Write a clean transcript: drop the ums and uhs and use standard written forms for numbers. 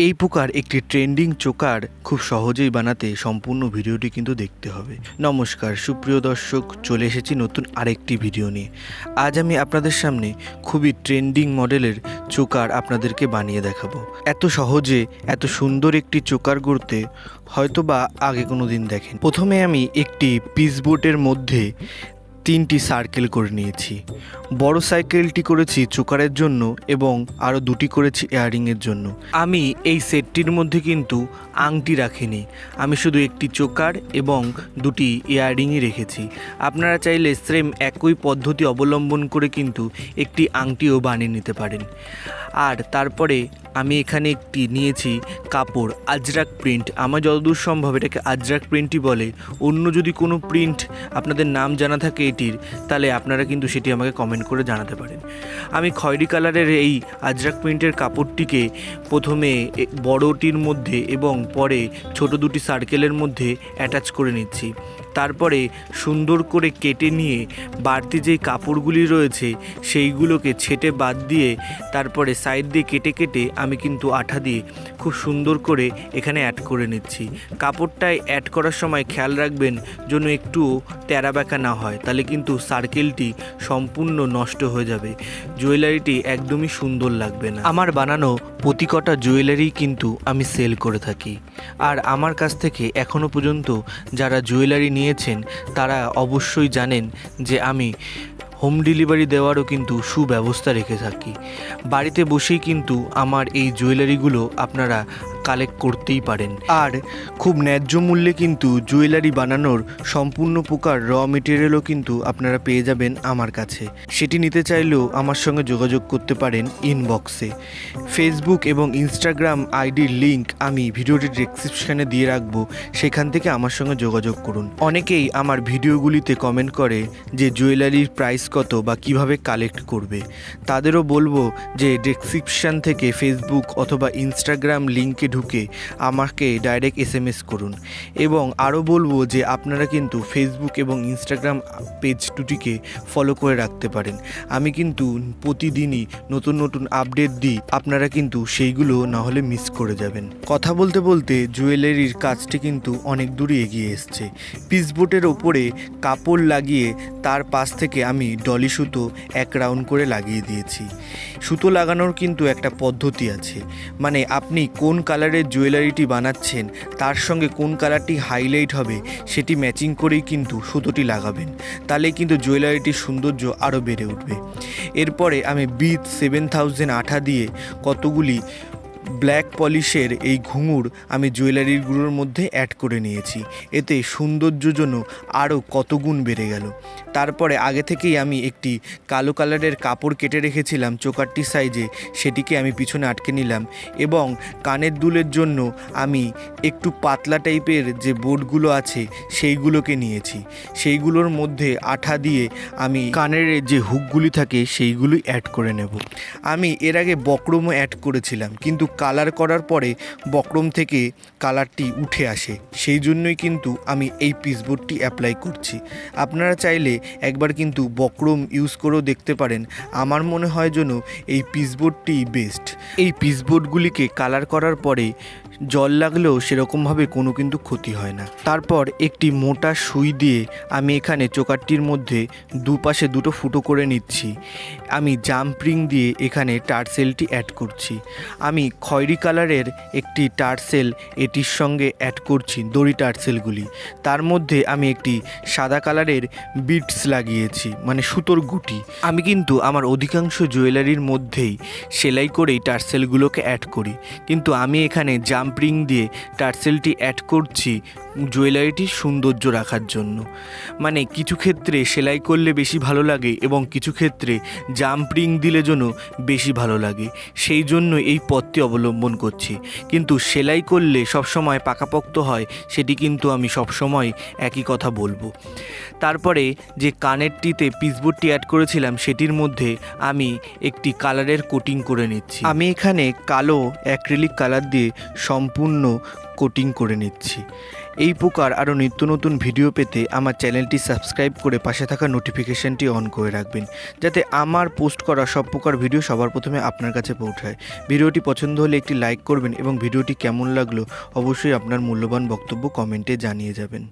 এই প্রকার একটি ট্রেন্ডিং চোকার খুব সহজেই বানাতে সম্পূর্ণ ভিডিওটি কিন্তু দেখতে হবে। নমস্কার সুপ্রিয় দর্শক, চলে এসেছি নতুন আরেকটি ভিডিও নিয়ে। আজ আমি আপনাদের সামনে খুবই ট্রেন্ডিং মডেলের চোকার আপনাদেরকে বানিয়ে দেখাবো। এত সহজে এত সুন্দর একটি চোকার গড়তে হয়তো বা আগে কোনো দিন দেখেন। প্রথমে আমি একটি পিসবোর্ডের মধ্যে 3টি সার্কেল করে নিয়েছি। বড় সার্কেলটি করেছি চোকারের জন্য এবং আরও 2টি করেছি ইয়াররিংয়ের জন্য। আমি এই সেটটির মধ্যে কিন্তু আংটি রাখিনি, আমি শুধু একটি চোকার এবং 2টি ইয়াররিংই রেখেছি। আপনারা চাইলে সেম একই পদ্ধতি অবলম্বন করে কিন্তু একটি আংটিও বানিয়ে নিতে পারেন। আর তারপরে আমি এখানে একটি নিয়েছি কাপড়, আজরাক প্রিন্ট। আমার যতদূর সম্ভব এটাকে আজরাক প্রিন্টই বলে। অন্য যদি কোনো প্রিন্ট আপনাদের নাম জানা থাকে এটির, তাহলে আপনারা কিন্তু সেটি আমাকে কমেন্ট করে জানাতে পারেন। আমি খয়েরি কালারের এই আজরাক প্রিন্টের কাপড়টিকে প্রথমে বড়টির মধ্যে এবং পরে ছোট 2টি সার্কেলের মধ্যে অ্যাটাচ করে নিচ্ছি। তারপরে সুন্দর করে কেটে নিয়ে বাড়তি যেই কাপড়গুলি রয়েছে সেইগুলোকে ছেটে বাদ দিয়ে তারপরে সাইড দিয়ে কেটে কেটে আমি কিন্তু আঠা দিয়ে খুব সুন্দর করে এখানে অ্যাড করে নিচ্ছি। কাপড়টায় অ্যাড করার সময় খেয়াল রাখবেন যেন একটু টেরা বেঁকা না হয়, তাহলে কিন্তু সার্কেলটি সম্পূর্ণ নষ্ট হয়ে যাবে, জুয়েলারিটি একদমই সুন্দর লাগবে না। আমার বানানো প্রতি কটা জুয়েলারি কিন্তু আমি সেল করে থাকি। আর আমার কাছ থেকে এখনও পর্যন্ত যারা জুয়েলারি নিয়েছেন তারা অবশ্যই জানেন যে আমি হোম ডেলিভারি দেওয়ারও কিন্তু সুব্যবস্থা রেখে থাকি। বাড়িতে বসেই কিন্তু আমার এই জুয়েলারিগুলো আপনারা কালেক্ট করতেই পারেন। আর খুব ন্যায্য মূল্যে কিন্তু জুয়েলারি বানানোর সম্পূর্ণ প্রকার র মেটেরিয়ালও কিন্তু আপনারা পেয়ে যাবেন আমার কাছে। সেটি নিতে চাইলেও আমার সঙ্গে যোগাযোগ করতে পারেন ইনবক্সে। ফেসবুক এবং ইনস্টাগ্রাম আইডির লিঙ্ক আমি ভিডিওটির ডেসক্রিপশনে দিয়ে রাখবো, সেখান থেকে আমার সঙ্গে যোগাযোগ করুন। অনেকেই আমার ভিডিওগুলিতে কমেন্ট করে যে জুয়েলারির প্রাইস কত বা কিভাবে কালেক্ট করবে। তাদেরও বলবো যে ডেসক্রিপশন থেকে ফেসবুক অথবা ইনস্টাগ্রাম লিঙ্কে ঢুকে আমাকে ডাইরেক্ট SMS করুন। এবং আরও বলবো যে আপনারা কিন্তু ফেসবুক এবং ইনস্টাগ্রাম পেজ দুটিকে ফলো করে রাখতে পারেন। আমি কিন্তু প্রতিদিনই নতুন নতুন আপডেট দিই, আপনারা কিন্তু সেইগুলো না হলে মিস করে যাবেন। কথা বলতে বলতে জুয়েলারির কাজটি কিন্তু অনেক দূরই এগিয়ে এসছে। পিসবোর্ডের ওপরে কাপড় লাগিয়ে তার পাশ থেকে আমি ডলি সুতো 1 রাউন্ড করে লাগিয়ে দিয়েছি। সুতো লাগানোর কিন্তু একটা পদ্ধতি আছে, মানে আপনি কোন কালারের জুয়েলারিটি বানাচ্ছেন তার সঙ্গে কোন কালারটি হাইলাইট হবে সেটি ম্যাচিং করেই কিন্তু সুতোটি লাগাবেন, তাহলে কিন্তু জুয়েলারিটির সৌন্দর্য আরও বেড়ে উঠবে। এরপরে আমি বিট 7000 আঠা দিয়ে কতগুলি ব্ল্যাক পলিশের এই ঘুঙুর আমি জুয়েলারিগুলোর মধ্যে অ্যাড করে নিয়েছি। এতে সৌন্দর্য জন্য আরও কত গুণ বেড়ে গেল। তারপরে আগে থেকেই আমি একটি কালো কালারের কাপড় কেটে রেখেছিলাম চোকারটি সাইজে, সেটিকে আমি পিছনে আটকে নিলাম। এবং কানের দুলের জন্য আমি একটু পাতলা টাইপের যে বোর্ডগুলো আছে সেইগুলোকে নিয়েছি। সেইগুলোর মধ্যে আঠা দিয়ে আমি কানের যে হুকগুলি থাকে সেইগুলি অ্যাড করে নেব। আমি এর আগে বক্রমও অ্যাড করেছিলাম, কিন্তু কালার করার পরে বক্রম থেকে কালারটি উঠে আসে, সেই জন্যই কিন্তু আমি এই পিসবোর্ডটি অ্যাপ্লাই করছি। আপনারা চাইলে একবার কিন্তু বক্রম ইউজ করেও দেখতে পারেন। আমার মনে হয় যেন এই পিসবোর্ডটি বেস্ট। এই পিসবোর্ডগুলিকে কালার করার পরে জল লাগলেও সেরকমভাবে কোনো কিন্তু ক্ষতি হয় না। তারপর একটি মোটা সুই দিয়ে আমি এখানে চোকারটির মধ্যে দুপাশে 2টো ফুটো করে নিচ্ছি। আমি জাম্পিং দিয়ে এখানে টার্সেলটি অ্যাড করছি। আমি খয়েরি কালারের একটি টার্সেল এটির সঙ্গে অ্যাড করছি, দড়ি টার্সেলগুলি। তার মধ্যে আমি একটি সাদা কালারের বিটস লাগিয়েছি, মানে সুতোর গুটি। আমি কিন্তু আমার অধিকাংশ জুয়েলারির মধ্যেই সেলাই করেই টার্সেলগুলোকে অ্যাড করি, কিন্তু আমি এখানে জাম্পিং দিয়ে টার্সেলটি অ্যাড করছি জুয়েলারিটির সৌন্দর্য রাখার জন্য। মানে কিছু ক্ষেত্রে সেলাই করলে বেশি ভালো লাগে এবং কিছু ক্ষেত্রে জাম্পিং দিলে যেন বেশি ভালো লাগে, সেই জন্য এই পথটি অবলম্বন করছি। কিন্তু সেলাই করলে সবসময় পাকাপোক্ত হয় সেটি কিন্তু আমি সবসময় একই কথা বলবো। তারপরে যে কানেরটিতে পিসবোর্ডটি অ্যাড করেছিলাম সেটির মধ্যে আমি একটি কালারের কোটিং করে নিচ্ছি। আমি এখানে কালো অ্যাক্রিলিক কালার দিয়ে সম্পূর্ণ কোটিং করে নিচ্ছি। এই প্রকার আরও নিত্য নতুন ভিডিও পেতে আমার চ্যানেলটি সাবস্ক্রাইব করে পাশে থাকা নোটিফিকেশানটি অন করে রাখবেন, যাতে আমার পোস্ট করা সব প্রকার ভিডিও সবার প্রথমে আপনার কাছে পৌঁছায়। ভিডিওটি পছন্দ হলে একটি লাইক করবেন এবং ভিডিওটি কেমন লাগলো অবশ্যই আপনার মূল্যবান বক্তব্য কমেন্টে জানিয়ে যাবেন।